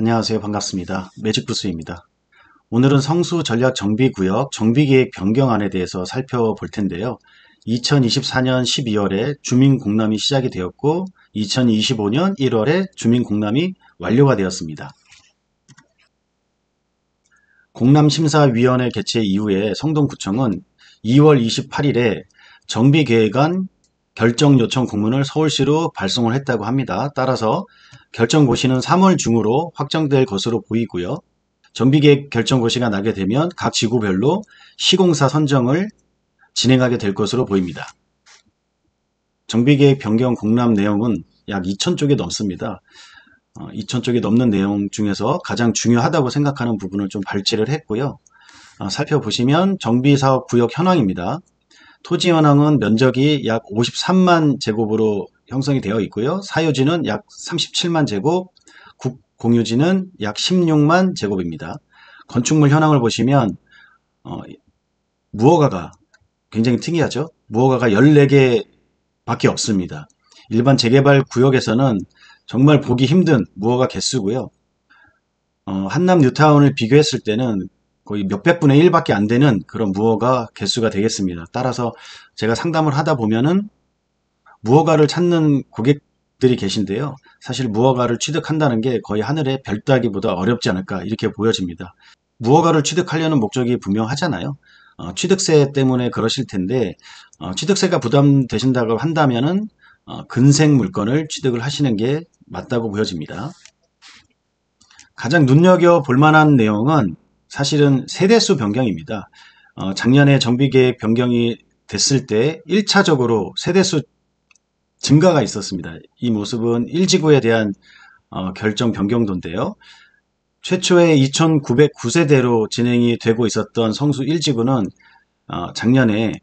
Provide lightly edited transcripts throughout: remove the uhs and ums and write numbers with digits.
안녕하세요. 반갑습니다. 매직부스입니다. 오늘은 성수 전략 정비구역 정비계획 변경안에 대해서 살펴볼 텐데요. 2024년 12월에 주민공람이 시작이 되었고 2025년 1월에 주민공람이 완료가 되었습니다. 공람심사위원회 개최 이후에 성동구청은 2월 28일에 정비계획안 결정 요청 공문을 서울시로 발송을 했다고 합니다. 따라서 결정고시는 3월 중으로 확정될 것으로 보이고요. 정비계획 결정고시가 나게 되면 각 지구별로 시공사 선정을 진행하게 될 것으로 보입니다. 정비계획 변경 공람 내용은 약 2,000쪽이 넘습니다. 2,000쪽이 넘는 내용 중에서 가장 중요하다고 생각하는 부분을 좀 발췌를 했고요. 살펴보시면 정비사업 구역 현황입니다. 토지 현황은 면적이 약 53만 제곱으로 형성이 되어 있고요. 사유지는 약 37만 제곱, 국공유지는 약 16만 제곱입니다. 건축물 현황을 보시면 무허가가 굉장히 특이하죠. 무허가가 14개 밖에 없습니다. 일반 재개발 구역에서는 정말 보기 힘든 무허가 개수고요. 한남 뉴타운을 비교했을 때는 거의 몇백 분의 1밖에 안 되는 그런 무허가 개수가 되겠습니다. 따라서 제가 상담을 하다 보면은 무허가를 찾는 고객들이 계신데요. 사실 무허가를 취득한다는 게 거의 하늘의 별 따기보다 어렵지 않을까 이렇게 보여집니다. 무허가를 취득하려는 목적이 분명하잖아요. 취득세 때문에 그러실 텐데 취득세가 부담되신다고 한다면은 근생 물건을 취득을 하시는 게 맞다고 보여집니다. 가장 눈여겨볼 만한 내용은 사실은 세대수 변경입니다. 작년에 정비계획 변경이 됐을 때 1차적으로 세대수 증가가 있었습니다. 이 모습은 1지구에 대한 결정 변경도인데요. 최초에 2,909세대로 진행이 되고 있었던 성수 1지구는 작년에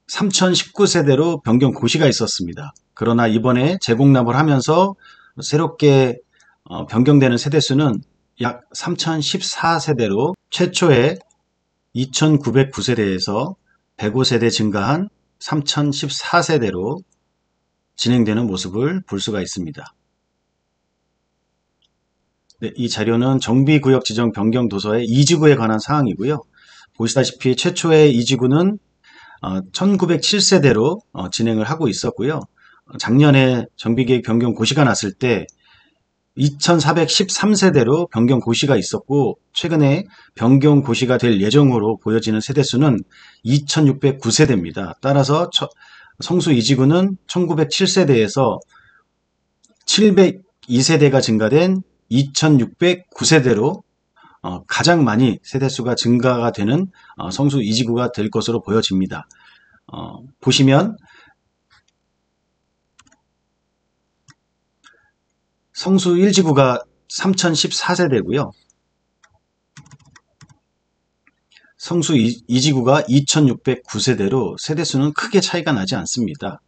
3,019세대로 변경 고시가 있었습니다. 그러나 이번에 재공납을 하면서 새롭게 변경되는 세대수는 약 3,014세대로 최초의 2,909세대에서 105세대 증가한 3,014세대로 진행되는 모습을 볼 수가 있습니다. 네, 이 자료는 정비구역 지정 변경 도서의 2지구에 관한 사항이고요. 보시다시피 최초의 2지구는 1907세대로 진행을 하고 있었고요. 작년에 정비계획 변경 고시가 났을 때 2413세대로 변경 고시가 있었고 최근에 변경 고시가 될 예정으로 보여지는 세대수는 2609세대입니다. 따라서 성수 2지구는 1907세대에서 702세대가 증가된 2609세대로 가장 많이 세대수가 증가가 되는 성수 2지구가 될 것으로 보여집니다. 보시면 성수 1지구가 3014세대고요. 성수 2지구가 2609세대로 세대수는 크게 차이가 나지 않습니다.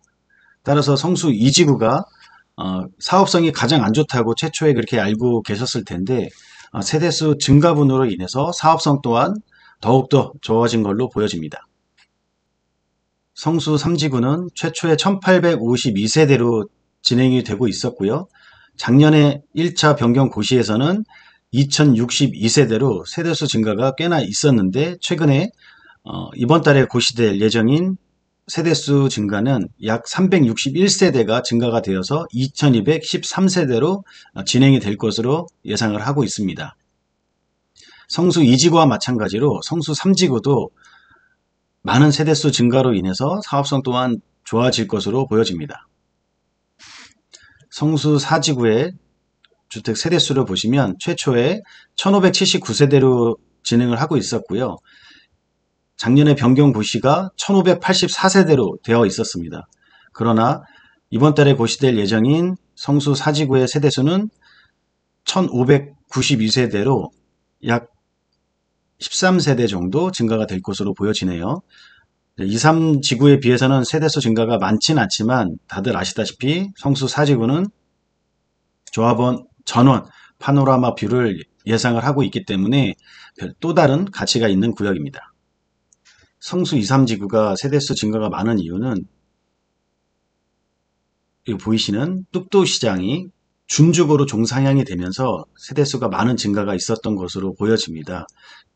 따라서 성수 2지구가 사업성이 가장 안 좋다고 최초에 그렇게 알고 계셨을 텐데 세대수 증가분으로 인해서 사업성 또한 더욱더 좋아진 걸로 보여집니다. 성수 3지구는 최초에 1852세대로 진행이 되고 있었고요. 작년에 1차 변경 고시에서는 2062세대로 세대수 증가가 꽤나 있었는데 최근에 이번 달에 고시될 예정인 세대수 증가는 약 361세대가 증가가 되어서 2213세대로 진행이 될 것으로 예상을 하고 있습니다. 성수 2지구와 마찬가지로 성수 3지구도 많은 세대수 증가로 인해서 사업성 또한 좋아질 것으로 보여집니다. 성수 4지구의 주택 세대수를 보시면 최초에 1579세대로 진행을 하고 있었고요. 작년에 변경 고시가 1584세대로 되어 있었습니다. 그러나 이번 달에 고시될 예정인 성수 4지구의 세대수는 1592세대로 약 13세대 정도 증가가 될 것으로 보여지네요. 2, 3지구에 비해서는 세대수 증가가 많지는 않지만 다들 아시다시피 성수 4지구는 조합원 전원 파노라마 뷰를 예상을 하고 있기 때문에 또 다른 가치가 있는 구역입니다. 성수 2, 3지구가 세대수 증가가 많은 이유는 여기 보이시는 뚝도시장이 준주거로 종상향이 되면서 세대수가 많은 증가가 있었던 것으로 보여집니다.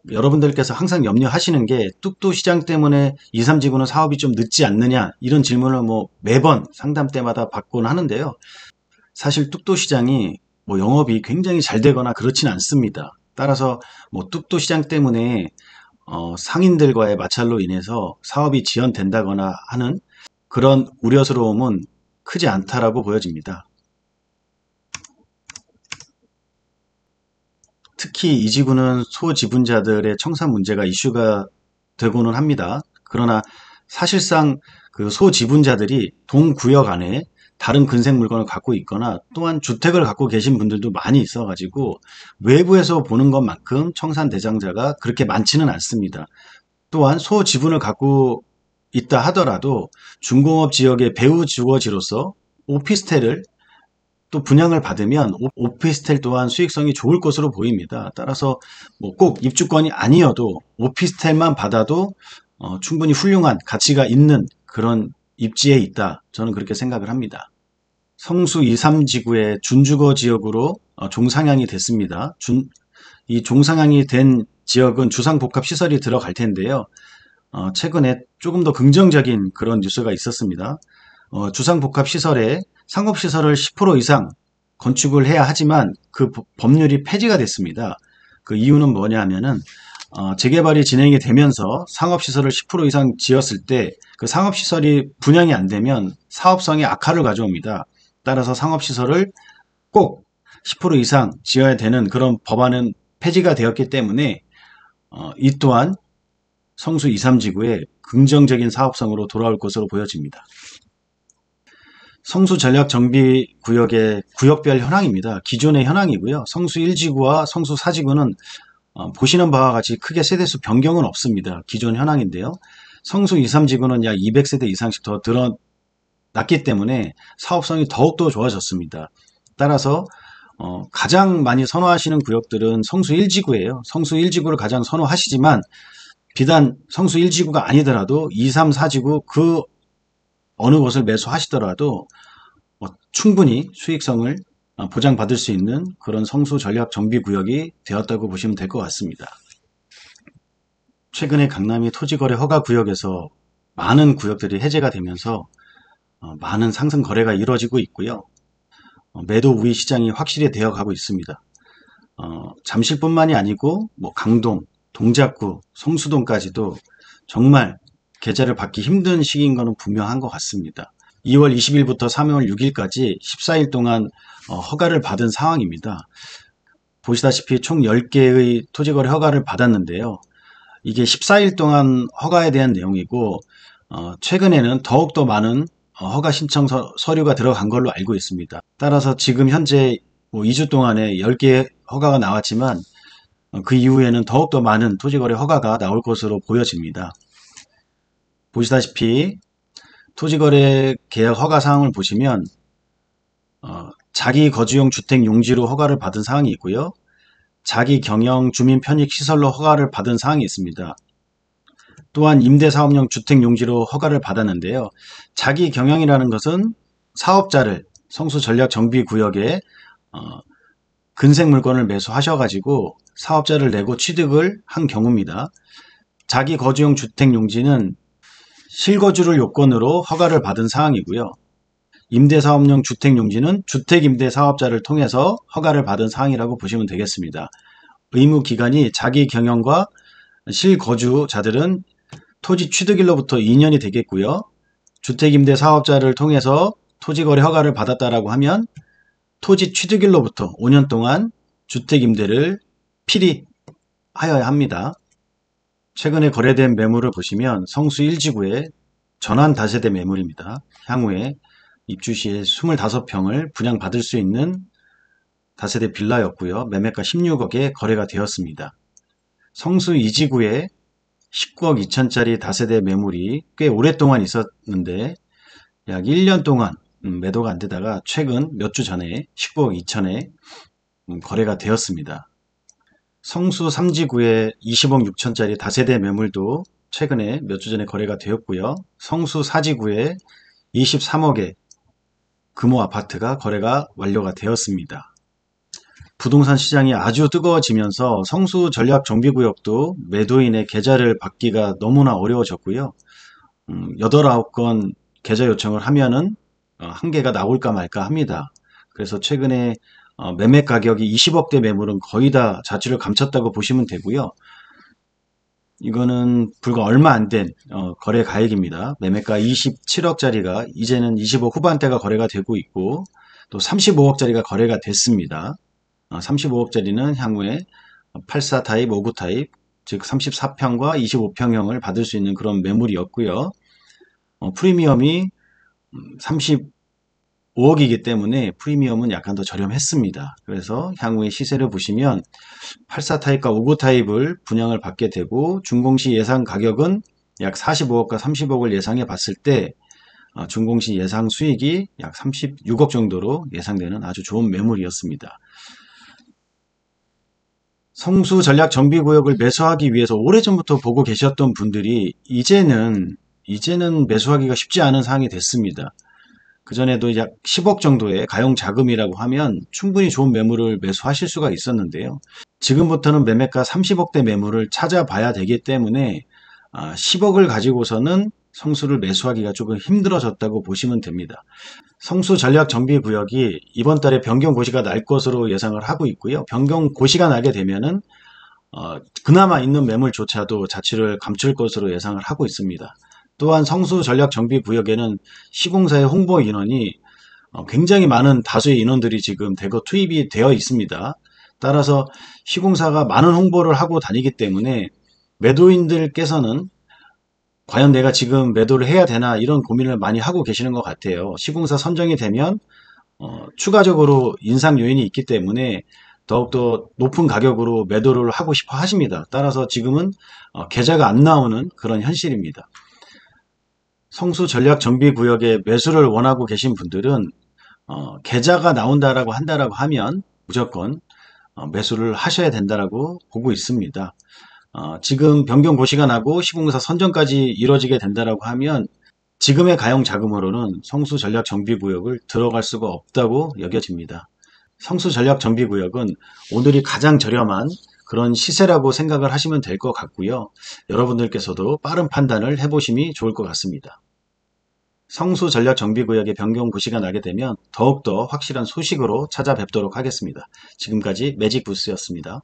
여러분들께서 항상 염려하시는 게 뚝도 시장 때문에 2, 3지구는 사업이 좀 늦지 않느냐 이런 질문을 뭐 매번 상담 때마다 받곤 하는데요. 사실 뚝도 시장이 뭐 영업이 굉장히 잘 되거나 그렇진 않습니다. 따라서 뭐 뚝도 시장 때문에 상인들과의 마찰로 인해서 사업이 지연된다거나 하는 그런 우려스러움은 크지 않다라고 보여집니다. 특히 이 지구는 소지분자들의 청산 문제가 이슈가 되고는 합니다. 그러나 사실상 그 소지분자들이 동구역 안에 다른 근생 물건을 갖고 있거나 또한 주택을 갖고 계신 분들도 많이 있어가지고 외부에서 보는 것만큼 청산 대상자가 그렇게 많지는 않습니다. 또한 소지분을 갖고 있다 하더라도 중공업 지역의 배후 주거지로서 오피스텔을 또 분양을 받으면 오피스텔 또한 수익성이 좋을 것으로 보입니다. 따라서 뭐 꼭 입주권이 아니어도 오피스텔만 받아도 충분히 훌륭한 가치가 있는 그런 입지에 있다. 저는 그렇게 생각을 합니다. 성수 2, 3지구의 준주거 지역으로 종상향이 됐습니다. 이 종상향이 된 지역은 주상복합시설이 들어갈 텐데요. 최근에 조금 더 긍정적인 그런 뉴스가 있었습니다. 주상복합시설에 상업시설을 10% 이상 건축을 해야 하지만 그 법률이 폐지가 됐습니다. 그 이유는 뭐냐 하면은 재개발이 진행이 되면서 상업시설을 10% 이상 지었을 때 그 상업시설이 분양이 안 되면 사업성에 악화를 가져옵니다. 따라서 상업시설을 꼭 10% 이상 지어야 되는 그런 법안은 폐지가 되었기 때문에 이 또한 성수 2, 3지구의 긍정적인 사업성으로 돌아올 것으로 보여집니다. 성수 전략정비구역의 구역별 현황입니다. 기존의 현황이고요. 성수 1지구와 성수 4지구는 보시는 바와 같이 크게 세대수 변경은 없습니다. 기존 현황인데요. 성수 2, 3지구는 약 200세대 이상씩 더 늘어났기 때문에 사업성이 더욱더 좋아졌습니다. 따라서 가장 많이 선호하시는 구역들은 성수 1지구예요. 성수 1지구를 가장 선호하시지만 비단 성수 1지구가 아니더라도 2, 3, 4지구 그 어느 곳을 매수하시더라도 충분히 수익성을 보장받을 수 있는 그런 성수 전략 정비구역이 되었다고 보시면 될 것 같습니다. 최근에 강남이 토지거래 허가구역에서 많은 구역들이 해제가 되면서 많은 상승 거래가 이루어지고 있고요. 매도 우위 시장이 확실히 되어가고 있습니다. 잠실뿐만이 아니고 뭐 강동, 동작구, 성수동까지도 정말 계좌를 받기 힘든 시기인 것은 분명한 것 같습니다. 2월 20일부터 3월 6일까지 14일 동안 허가를 받은 상황입니다. 보시다시피 총 10개의 토지거래 허가를 받았는데요. 이게 14일 동안 허가에 대한 내용이고 최근에는 더욱더 많은 허가 신청 서류가 들어간 걸로 알고 있습니다. 따라서 지금 현재 2주 동안에 10개의 허가가 나왔지만 그 이후에는 더욱더 많은 토지거래 허가가 나올 것으로 보여집니다. 보시다시피 토지거래 계약 허가 사항을 보시면 자기 거주용 주택 용지로 허가를 받은 사항이 있고요. 자기 경영 주민 편익 시설로 허가를 받은 사항이 있습니다. 또한 임대사업용 주택 용지로 허가를 받았는데요. 자기 경영이라는 것은 사업자를 성수 전략 정비 구역에 근생 물건을 매수하셔가지고 사업자를 내고 취득을 한 경우입니다. 자기 거주용 주택 용지는 실거주를 요건으로 허가를 받은 사항이고요. 임대사업용 주택용지는 주택임대사업자를 통해서 허가를 받은 사항이라고 보시면 되겠습니다. 의무기간이 자기 경영과 실거주자들은 토지 취득일로부터 2년이 되겠고요. 주택임대사업자를 통해서 토지거래 허가를 받았다라고 하면 토지 취득일로부터 5년 동안 주택임대를 필히 하여야 합니다. 최근에 거래된 매물을 보시면 성수 1지구의 전환 다세대 매물입니다. 향후에 입주 시에 25평을 분양받을 수 있는 다세대 빌라였고요. 매매가 16억에 거래가 되었습니다. 성수 2지구에 19억 2천짜리 다세대 매물이 꽤 오랫동안 있었는데 약 1년 동안 매도가 안 되다가 최근 몇 주 전에 19억 2천에 거래가 되었습니다. 성수 3지구에 20억 6천짜리 다세대 매물도 최근에 몇 주 전에 거래가 되었고요. 성수 4지구에 23억에 금호 아파트가 거래가 완료가 되었습니다. 부동산 시장이 아주 뜨거워지면서 성수 전략 정비구역도 매도인의 계좌를 받기가 너무나 어려워졌고요. 8, 9건 계좌 요청을 하면은 한 개가 나올까 말까 합니다. 그래서 최근에 매매 가격이 20억대 매물은 거의 다 자취를 감췄다고 보시면 되고요. 이거는 불과 얼마 안 된 거래 가액입니다. 매매가 27억짜리가 이제는 20억 후반대가 거래가 되고 있고, 또 35억짜리가 거래가 됐습니다. 35억짜리는 향후에 84 타입, 59 타입, 즉 34평과 25평형을 받을 수 있는 그런 매물이었고요. 프리미엄이 35억이기 때문에 프리미엄은 약간 더 저렴했습니다. 그래서 향후에 시세를 보시면 84 타입과 59 타입을 분양을 받게 되고, 준공시 예상 가격은 약 45억과 30억을 예상해 봤을 때 준공시 예상 수익이 약 36억 정도로 예상되는 아주 좋은 매물이었습니다. 성수 전략 정비구역을 매수하기 위해서 오래전부터 보고 계셨던 분들이 이제는 매수하기가 쉽지 않은 상황이 됐습니다. 그전에도 약 10억 정도의 가용 자금이라고 하면 충분히 좋은 매물을 매수하실 수가 있었는데요. 지금부터는 매매가 30억대 매물을 찾아봐야 되기 때문에 10억을 가지고서는 성수를 매수하기가 조금 힘들어졌다고 보시면 됩니다. 성수 전략 정비 구역이 이번 달에 변경 고시가 날 것으로 예상을 하고 있고요. 변경 고시가 나게 되면은 그나마 있는 매물조차도 자취를 감출 것으로 예상을 하고 있습니다. 또한 성수 전략 정비 구역에는 시공사의 홍보 인원이 굉장히 많은 다수의 인원들이 지금 대거 투입이 되어 있습니다. 따라서 시공사가 많은 홍보를 하고 다니기 때문에 매도인들께서는 과연 내가 지금 매도를 해야 되나 이런 고민을 많이 하고 계시는 것 같아요. 시공사 선정이 되면 추가적으로 인상 요인이 있기 때문에 더욱더 높은 가격으로 매도를 하고 싶어 하십니다. 따라서 지금은 계좌가 안 나오는 그런 현실입니다. 성수 전략 정비 구역에 매수를 원하고 계신 분들은 계좌가 나온다라고 한다라고 하면 무조건 매수를 하셔야 된다라고 보고 있습니다. 지금 변경 고시가 나고 시공사 선정까지 이루어지게 된다라고 하면 지금의 가용 자금으로는 성수 전략 정비구역을 들어갈 수가 없다고 여겨집니다. 성수 전략 정비구역은 오늘이 가장 저렴한 그런 시세라고 생각을 하시면 될 것 같고요. 여러분들께서도 빠른 판단을 해보심이 좋을 것 같습니다. 성수 전략 정비구역의 변경 고시가 나게 되면 더욱더 확실한 소식으로 찾아뵙도록 하겠습니다. 지금까지 매직부스였습니다.